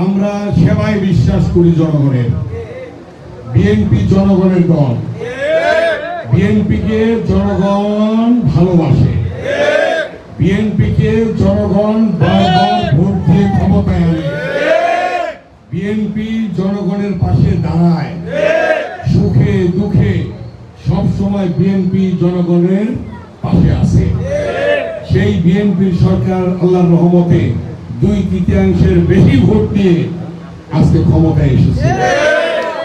আমরা সেবায় বিশ্বাস করি জনগণের। বিএনপি জনগণের দল, বিএনপিকে জনগণ ভালোবাসে, বিএনপিকে জনগণ বারবার ভোট দিয়ে ক্ষমতায় আনে, বিএনপি জনগণের পাশে দাঁড়ায়, সুখে দুঃখে সব সময় বিএনপি জনগণের পাশে আছে। সেই বিএনপির সরকার আল্লাহর রহমতে 2/3 বেশি ভোট নিয়ে আজকে ক্ষমতায় এসেছে।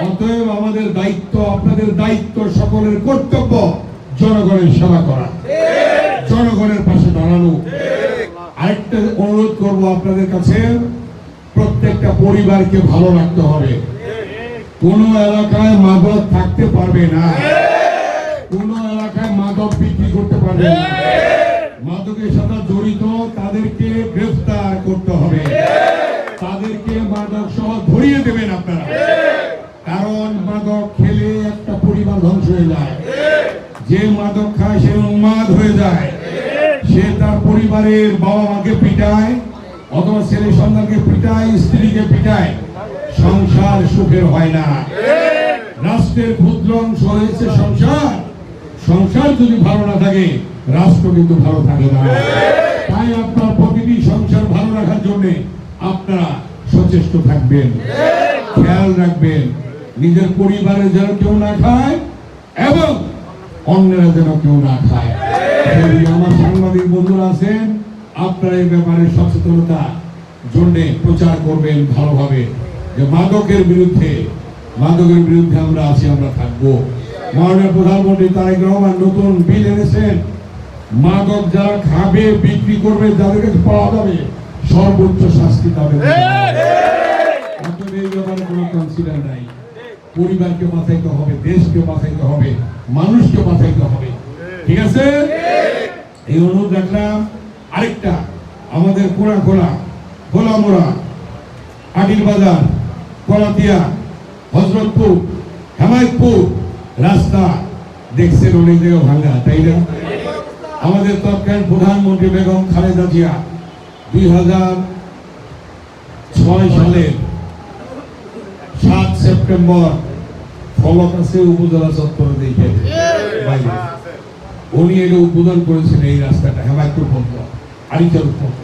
অতএব আমাদের দায়িত্ব, আপনাদের দায়িত্ব, সকলের কর্তব্য জনগণের সেবা করা, জনগণের পাশে দাঁড়ানো। আরেকটা অনুরোধ করব আপনাদের কাছে, প্রত্যেকটা পরিবারকে ভালো রাখতে হবে। কোন এলাকায় মাদক থাকতে পারবে না, কোন এলাকায় মাদক বিক্রি করতে পারবে না। মাদকের সাথে জড়িত তাদেরকে গ্রেফতার করতে হবে, তাদেরকে মাদক সহ ধরিয়ে দেবেন আপনারা। কারণ মাদক খেলে একটা পরিবার ধ্বংস হয়ে যায়। যে মাদক খায় সে উন্মাদ হয়ে যায়, সে তার পরিবারের বাবা মাকে পিটায়, অথবা ছেলে সন্তানকে পিটায়, স্ত্রীকে পিটায়। সংসার সুখের হয় না। রাষ্ট্রের ক্ষুদ্র অংশ হয়েছে সংসার। সংসার যদি ভালো না থাকে, রাষ্ট্র কিন্তু ভালো থাকে না। তাই আপনার প্রতিটি সংসার ভালো রাখার জন্য আপনারা সচেষ্ট থাকবেন, খেয়াল রাখবেন, নিজের পরিবারে যেন কেউ না খায় এবং অন্যরা যেন কেউ না খায়। আমার সাংবাদিক বন্ধুরা আছেন, আপনারা এই ব্যাপারে সচেতনতা জন্য প্রচার করবেন ভালোভাবে, যে মাদকের বিরুদ্ধে আমরা আছি, আমরা থাকবো। মাননীয় প্রধানমন্ত্রী তারেক রহমান নতুন বিল এনেছেন, মাদক যারা খাবে, বিক্রি করবে, যাদের কাছে পাওয়া যাবে সর্বোচ্চ শাস্তি পাবে। এই ব্যাপারে কোনো কনসিডার নাই। পরিবারকে বাঁচাইতে হবে, দেশকে বাঁচাইতে হবে, মানুষকে বাঁচাইতে হবে। ঠিক আছে, এই অনুরোধ রাখলাম। আরেকটা, আমাদের খোলামোড়া, আটির বাজার, কলাতিয়া, হযরতপুর, হেমায়তপুর রাস্তা দেখছেন অনেক জায়গায় ভাঙা, তাই না? আমাদের তৎকালীন প্রধানমন্ত্রী বেগম খালেদা জিয়া 2006 সালের 7 সেপ্টেম্বর ফলকাছে উপজেলা চত্বরে দেখে উনি এটা উদ্বোধন করেছেন। এই রাস্তাটা হেমায়তপুর পর্যন্ত, আরিচার পর্যন্ত